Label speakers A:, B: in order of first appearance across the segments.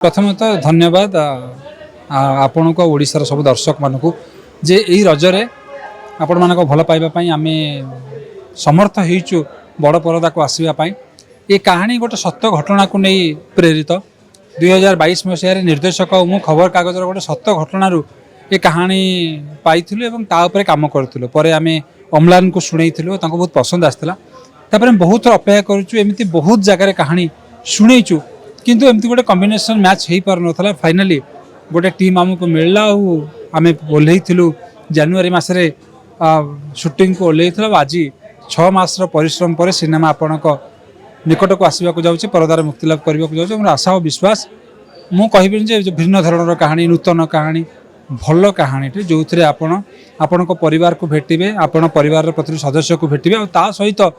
A: प्रथमतः धन्यवाद आपण को ओडिशार सब दर्शक मानक जे यही रजरे आपण मानक भल पाइबापी आम समर्थ होइचु बड़ परदा को आसवाई। ये कहानी गोटे सत्य घटना को नहीं प्रेरित 2022 मसीह निर्देशक मु खबर कागजर गोटे सत्य घटना ये कहानी पाई तापर कम करूँ पर आम अम्लान को शुणई बहुत पसंद आसाला। बहुत थर अपेक्षा करुँच बहुत जगार कहानी शुणईचु किंतु एमती गोटे कॉम्बिनेशन मैच हो पार ना। फाइनाली गोटे टीम आमको मिलला आम ओल्लू जनवरी मसरे शूटिंग को ओल्लू आज 6 मासर परिश्रम पर सिनेमा आपण निकट को आसवाक जाऊँगी परदार मुक्ति लाभ करने को जाऊँगी। आशा और विश्वास मु कहबिन जे भिन्न धरणर कहानी नूतन कहानी भल कहानी जो थे आपण परिवार को भेटे आपण परिवार प्रति सदस्य को भेटे और ता सहित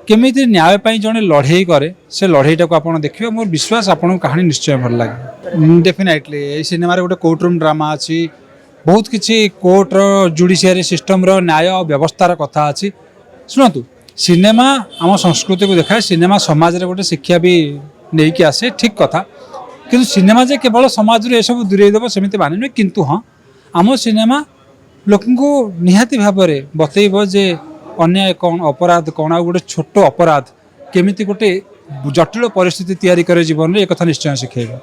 A: केमी न्याय जड़े लड़े कै से लड़ेटा को आप देखिए मोर विश्वास आपन कहानी निश्चय भल लगे। डेफिनेटली ये सिनेमा गोटे कोर्ट रूम ड्रामा अच्छी बहुत किसी कोर्ट जुडिशियरी सिस्टम न्याय व्यवस्थार कथा अच्छी। शुणु सिनेमा आम संस्कृति को देखाए सिनेमा समाज रे गोटे शिक्षा भी नहीं कि आसे ठीक कथा किंतु सिनेमा जे केवल समाज रे सब दूरे देव सेमती माने नुहे किंतु हाँ आम सिनेमा लोक निहाती भाव में बतईब जे अन्याय कौन अपराध कौन आ गोटे छोट अपराध केमिति गोटे जटिल परिस्थिति तैयारी करे जीवन में एक कथा निश्चय शिखेगा।